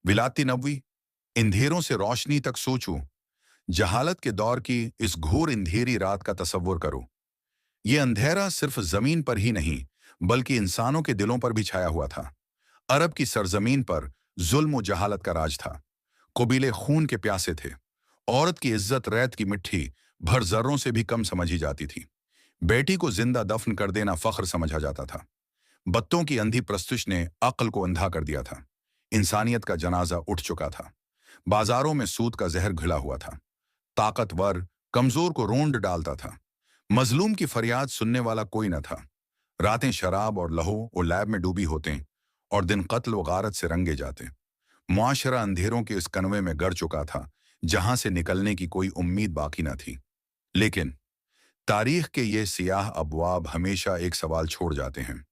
विलाती नबवी, अंधेरों से रोशनी तक सोचो। जहालत के दौर की इस घोर अंधेरी रात का तसव्वुर करो। ये अंधेरा सिर्फ जमीन पर ही नहीं, बल्कि इंसानों के दिलों पर भी छाया हुआ था। अरब की सरजमीन पर जुल्म और जहालत का राज था। कबीले खून के प्यासे थे। औरत की इज्जत रेत की मिट्टी भर जर्रों से भी कम समझी जाती थी। बेटी को जिंदा दफन कर देना फख्र समझा जाता था। बत्तों की अंधी प्रस्तुष ने अक्ल को अंधा कर दिया था। इंसानियत का जनाजा उठ चुका था। बाजारों में सूद का जहर घिला हुआ था। ताकतवर कमजोर को रोंद डालता था। मजलूम की फरियाद सुनने वाला कोई न था। रातें शराब और लहू और लैब में डूबी होते और दिन कत्ल व गारत से रंगे जाते। मुआशरा अंधेरों के इस कनवे में गड़ चुका था, जहां से निकलने की कोई उम्मीद बाकी न थी। लेकिन तारीख के ये सियाह अबवाब हमेशा एक सवाल छोड़ जाते हैं।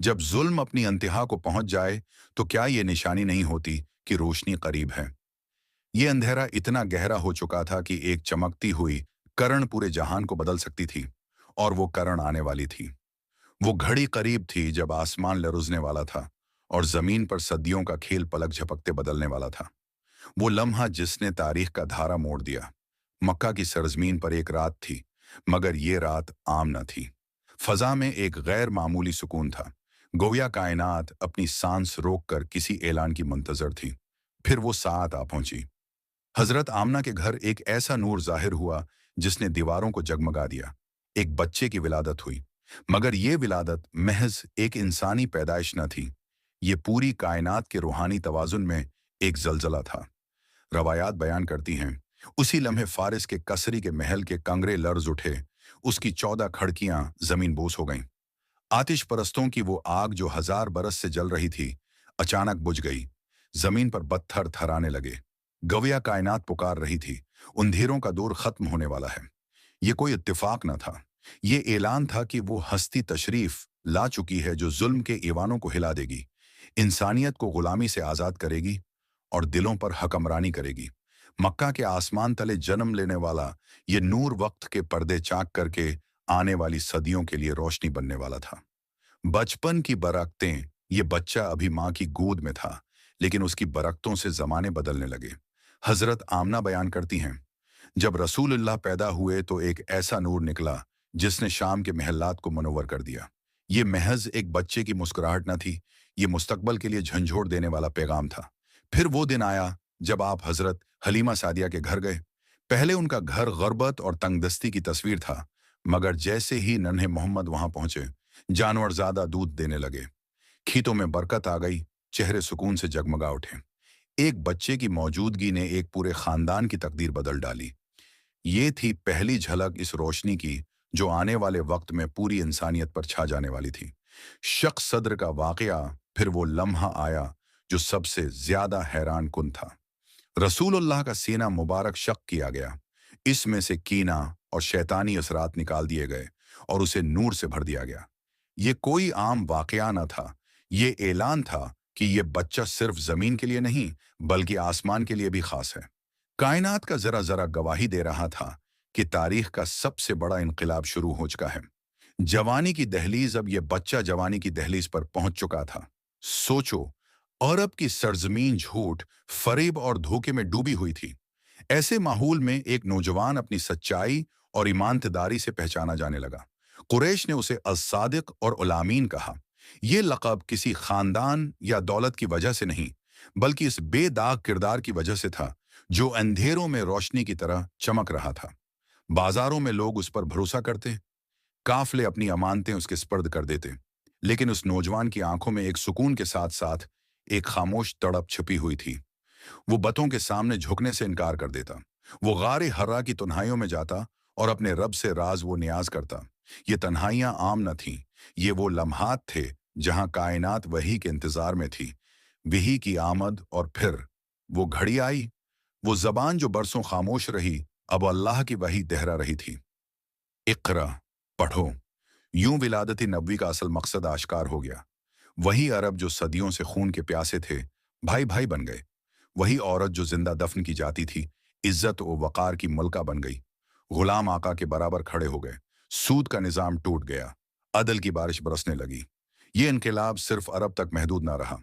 जब जुल्म अपनी अंतहा को पहुंच जाए, तो क्या ये निशानी नहीं होती कि रोशनी करीब है? ये अंधेरा इतना गहरा हो चुका था कि एक चमकती हुई करण पूरे जहान को बदल सकती थी, और वो करण आने वाली थी। वो घड़ी करीब थी जब आसमान लरुजने वाला था और जमीन पर सदियों का खेल पलक झपकते बदलने वाला था। वो लम्हा जिसने तारीख का धारा मोड़ दिया। मक्का की सरजमीन पर एक रात थी, मगर ये रात आम न थी। फजा में एक गैर मामूली सुकून था। गोया कायनात अपनी सांस रोककर किसी ऐलान की मुंतजर थी। फिर वो सात आ पहुंची। हजरत आमना के घर एक ऐसा नूर जाहिर हुआ जिसने दीवारों को जगमगा दिया। एक बच्चे की विलादत हुई, मगर ये विलादत महज एक इंसानी पैदाइश न थी। ये पूरी कायनात के रूहानी तवाजुन में एक जलजला था। रवायात बयान करती हैं, उसी लम्हे फारिस के कसरी के महल के कंगरे लर्ज उठे। उसकी 14 खिड़कियां जमीन बोस हो गईं। आतिश परस्तों की वो आग जो 1000 बरस से जल रही थी, अचानक बुझ गई। जमीन पर पत्थर थराने लगे। गविया कायनात पुकार रही थी, अंधेरों का दौर खत्म होने वाला है। ये कोई इत्तेफाक न था। ये ऐलान था कि वो हस्ती तशरीफ ला चुकी है जो जुल्म के ईवानों को हिला देगी, इंसानियत को गुलामी से आजाद करेगी और दिलों पर हकमरानी करेगी। मक्का के आसमान तले जन्म लेने वाला ये नूर वक्त के पर्दे चाक करके आने वाली सदियों के लिए रोशनी बनने वाला था। बचपन की बरकतें, ये बच्चा अभी माँ की गोद में था, लेकिन उसकी बरकतों से जमाने बदलने लगे। हजरत आमना बयान करती हैं, जब रसूलुल्लाह पैदा हुए तो एक ऐसा नूर निकला जिसने शाम के महल्लात को मनोवर कर दिया। ये महज एक बच्चे की मुस्कुराहट न थी, ये मुस्तकबल के लिए झंझोड़ देने वाला पैगाम था। फिर वो दिन आया जब आप हजरत हलीमा सादिया के घर गए। पहले उनका घर गुर्बत और तंगदस्ती की तस्वीर था, मगर जैसे ही नन्हे मोहम्मद वहां पहुंचे, जानवर ज्यादा दूध देने लगे। खीतों में बरकत आ गई, चेहरे सुकून से जगमगा उठे। एक बच्चे की मौजूदगी ने एक पूरे खानदान की तकदीर बदल डाली। ये थी पहली झलक इस रोशनी की जो आने वाले वक्त में पूरी इंसानियत पर छा जाने वाली थी। शक सद्र का वाकया, फिर वो लम्हा आया जो सबसे ज्यादा हैरान कुन था। रसूलुल्लाह का सीना मुबारक शक किया गया। इसमें से कीना और शैतानी असरात निकाल दिए गए और उसे नूर से भर दिया गया। ये कोई आम वाकया न था। ये ऐलान था कि ये बच्चा सिर्फ जमीन के लिए नहीं, बल्कि आसमान के लिए भी खास है। कायनात का जरा जरा गवाही दे रहा था कि तारीख का सबसे बड़ा इनकलाब शुरू हो चुका है। जवानी की दहलीज, अब ये बच्चा जवानी की दहलीज पर पहुंच चुका था। सोचो, अरब की सरजमीन झूठ, फरेब और धोखे में डूबी हुई थी। ऐसे माहौल में एक नौजवान अपनी सच्चाई और ईमानदारी से पहचाना जाने लगा। कुरैश ने उसे अस-सादिक और उल-अमीन कहा। यह लक़ब किसी खानदान या दौलत की वजह से नहीं, बल्कि इस बेदाग किरदार की वजह से था जो अंधेरों में रोशनी की तरह चमक रहा था। बाजारों में लोग उस पर भरोसा करते, काफले अपनी अमानतें उसके स्पर्द कर देते, लेकिन उस नौजवान की आंखों में एक सुकून के साथ साथ एक खामोश तड़प छिपी हुई थी। वो बतों के सामने झुकने से इनकार कर देता। वो गारे हर्रा की तन्हाइयों में जाता और अपने रब से राज वो नियाज करता। ये तन्हाइयां आम न थीं, ये वो लम्हात थे जहां कायनात वही के इंतजार में थी। वही की आमद, और फिर वो घड़ी आई। वो जबान जो बरसों खामोश रही, अब अल्लाह की वही दहरा रही थी। इक़रा, पढ़ो। यूं विलादती नबवी का असल मकसद आश्कार हो गया। वही अरब जो सदियों से खून के प्यासे थे, भाई भाई बन गए। वही औरत जो जिंदा दफन की जाती थी, इज्जत और वकार की मलका बन गई। गुलाम आका के बराबर खड़े हो गए। सूद का निजाम टूट गया। अदल की बारिश बरसने लगी। ये इनकलाब सिर्फ अरब तक महदूद ना रहा।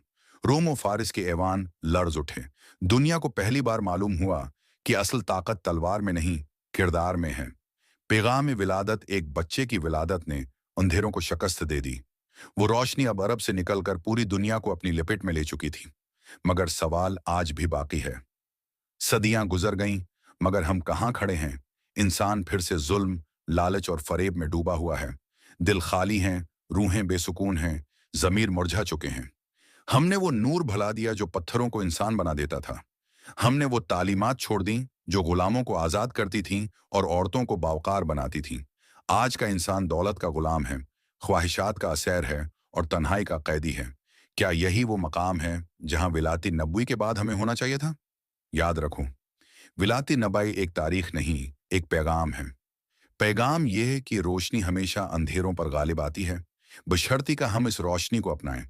रोम और फारिस के ऐवान लर्ज उठे। दुनिया को पहली बार मालूम हुआ कि असल ताकत तलवार में नहीं, किरदार में है। पैगाम विलादत, एक बच्चे की विलादत ने अंधेरों को शिकस्त दे दी। वो रोशनी अब अरब से निकलकर पूरी दुनिया को अपनी लपेट में ले चुकी थी। मगर सवाल आज भी बाकी है। सदियां गुजर गईं, मगर हम कहाँ खड़े हैं? इंसान फिर से जुल्म, लालच और फरेब में डूबा हुआ है। दिल खाली हैं, रूहें बेसुकून हैं, ज़मीर मुरझा चुके हैं। हमने वो नूर भुला दिया जो पत्थरों को इंसान बना देता था। हमने वो तालीमात छोड़ दी जो गुलामों को आज़ाद करती थीं और औरतों को बावकार बनाती थीं। आज का इंसान दौलत का गुलाम है, ख्वाहिशात का असैर है और तन्हाई का कैदी है। क्या यही वो मकाम है जहां विलाती नबूई के बाद हमें होना चाहिए था? याद रखो, विलाती नबाई एक तारीख नहीं, एक पैगाम है। पैगाम यह है कि रोशनी हमेशा अंधेरों पर गालिब आती है, बशर्ती का हम इस रोशनी को अपनाएं।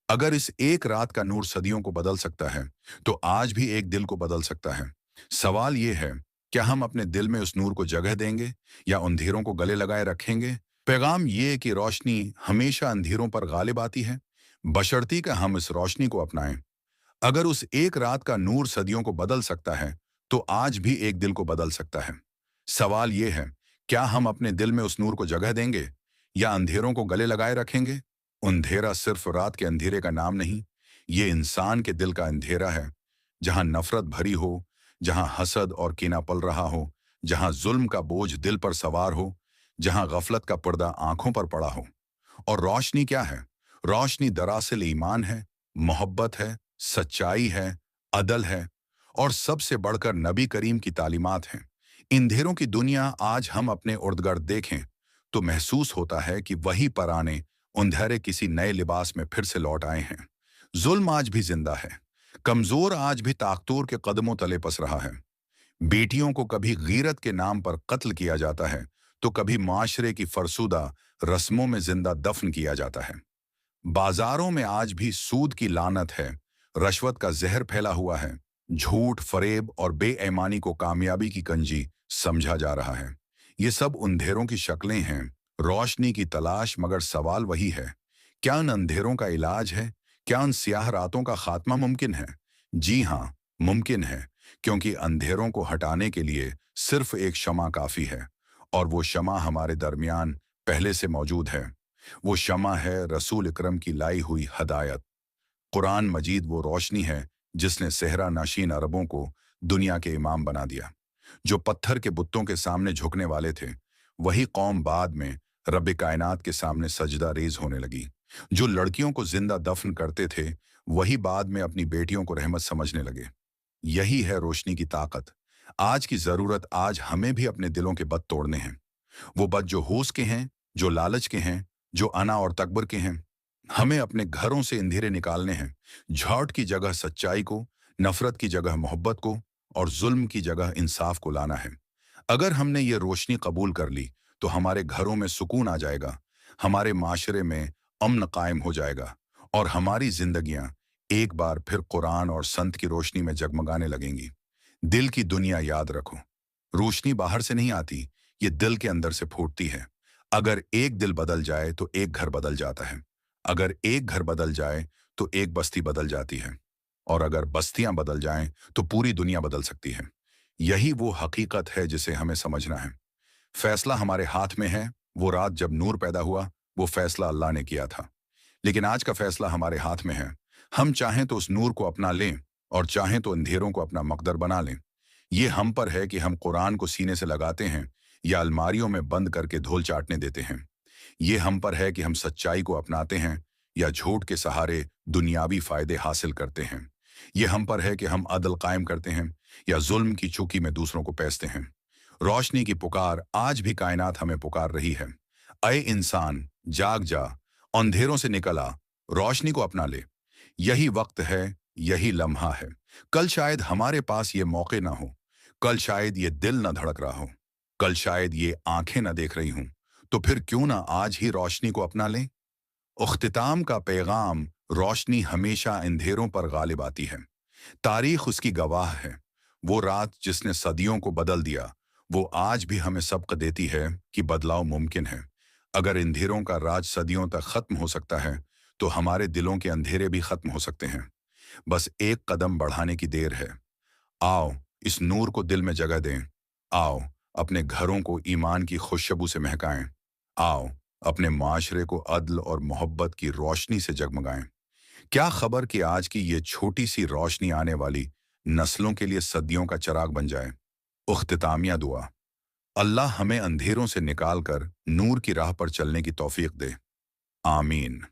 अगर इस एक रात का नूर सदियों को बदल सकता है, तो आज भी एक दिल को बदल सकता है। सवाल यह है, क्या हम अपने दिल में उस नूर को जगह देंगे या अंधेरों को गले लगाए रखेंगे? पैगाम यह है कि रोशनी हमेशा अंधेरों पर गालिब आती है, बशर्ती का हम इस रोशनी को अपनाएं। अगर उस एक रात का नूर सदियों को बदल सकता है, तो आज भी एक दिल को बदल सकता है। सवाल यह है, क्या हम अपने दिल में उस नूर को जगह देंगे या अंधेरों को गले लगाए रखेंगे? अंधेरा सिर्फ रात के अंधेरे का नाम नहीं, ये इंसान के दिल का अंधेरा है, जहां नफरत भरी हो, जहां हसद और कीना पल रहा हो, जहां जुल्म का बोझ दिल पर सवार हो, जहां गफलत का पर्दा आंखों पर पड़ा हो। और रोशनी क्या है? रोशनी दरअसल ईमान है, मोहब्बत है, सच्चाई है, अदल है और सबसे बढ़कर नबी करीम की तालीमात हैं। अंधेरों की दुनिया आज हम अपने उर्दगर्द देखें तो महसूस होता है कि वही पराने अंधेरे किसी नए लिबास में फिर से लौट आए हैं। जुल्म आज भी जिंदा है, कमजोर आज भी ताकतूर के कदमों तले पस रहा है। बेटियों को कभी गीरत के नाम पर कत्ल किया जाता है, तो कभी माशरे की फरसुदा रस्मों में जिंदा दफन किया जाता है। बाजारों में आज भी सूद की लानत है, रश्वत का जहर फैला हुआ है, झूठ, फरेब और बेईमानी को कामयाबी की कंजी समझा जा रहा है। ये सब अंधेरों की शक्लें हैं, रोशनी की तलाश। मगर सवाल वही है, क्या उन अंधेरों का इलाज है? क्या उन स्याह रातों का खात्मा मुमकिन है? जी हाँ, मुमकिन है, क्योंकि अंधेरों को हटाने के लिए सिर्फ एक शमा काफी है, और वो शमा हमारे दरमियान पहले से मौजूद है। वो शमा है रसूल इकरम की लाई हुई हदायत। कुरान मजीद वो रोशनी है जिसने सेहरा नाशीन अरबों को दुनिया के इमाम बना दिया। जो पत्थर के बुतों के सामने झुकने वाले थे, वही कौम बाद में रब कायनात के सामने सजदा रेज होने लगी। जो लड़कियों को जिंदा दफन करते थे, वही बाद में अपनी बेटियों को रहमत समझने लगे। यही है रोशनी की ताकत। आज की जरूरत, आज हमें भी अपने दिलों के बत तोड़ने हैं। वो बत जो होश के हैं, जो लालच के हैं, जो अना और तकबर के हैं। हमें अपने घरों से अंधेरे निकालने हैं, झूठ की जगह सच्चाई को, नफरत की जगह मोहब्बत को और जुल्म की जगह इंसाफ को लाना है। अगर हमने ये रोशनी कबूल कर ली, तो हमारे घरों में सुकून आ जाएगा, हमारे माशरे में अमन कायम हो जाएगा और हमारी जिंदगियां एक बार फिर कुरान और संत की रोशनी में जगमगाने लगेंगी। दिल की दुनिया याद रखो, रोशनी बाहर से नहीं आती, ये दिल के अंदर से फूटती है। अगर एक दिल बदल जाए तो एक घर बदल जाता है। अगर एक घर बदल जाए तो एक बस्ती बदल जाती है। और अगर बस्तियां बदल जाएं तो पूरी दुनिया बदल सकती है। यही वो हकीकत है जिसे हमें समझना है। फैसला हमारे हाथ में है। वो रात जब नूर पैदा हुआ, वो फैसला अल्लाह ने किया था। लेकिन आज का फैसला हमारे हाथ में है। हम चाहें तो उस नूर को अपना लें और चाहें तो अंधेरों को अपना मकदर बना लें। ये हम पर है कि हम कुरान को सीने से लगाते हैं या अलमारियों में बंद करके धूल चाटने देते हैं। ये हम पर है कि हम सच्चाई को अपनाते हैं या झूठ के सहारे दुनियावी फायदे हासिल करते हैं। ये हम पर है कि हम अदल कायम करते हैं या जुल्म की चौकी में दूसरों को पैसते हैं। रोशनी की पुकार आज भी कायनात हमें पुकार रही है। अय इंसान, जाग जा, अंधेरों से निकल आ, रोशनी को अपना ले। यही वक्त है, यही लम्हा है। कल शायद हमारे पास ये मौके ना हो, कल शायद ये दिल न धड़क रहा हो, कल शायद ये आंखें न देख रही हूं, तो फिर क्यों ना आज ही रोशनी को अपना लें। उख्तिताम का पैगाम, रोशनी हमेशा अंधेरों पर गालिब आती है। तारीख उसकी गवाह है। वो रात जिसने सदियों को बदल दिया, वो आज भी हमें सबक देती है कि बदलाव मुमकिन है। अगर अंधेरों का राज सदियों तक खत्म हो सकता है, तो हमारे दिलों के अंधेरे भी खत्म हो सकते हैं। बस एक कदम बढ़ाने की देर है। आओ, इस नूर को दिल में जगह दें। आओ, अपने घरों को ईमान की खुशबू से महकाएं। आओ, अपने माशरे को अदल और मोहब्बत की रोशनी से जगमगाएं। क्या खबर कि आज की ये छोटी सी रोशनी आने वाली नस्लों के लिए सदियों का चिराग बन जाए। उख्तितामिया दुआ। अल्लाह हमें अंधेरों से निकालकर नूर की राह पर चलने की तौफीक दे। आमीन।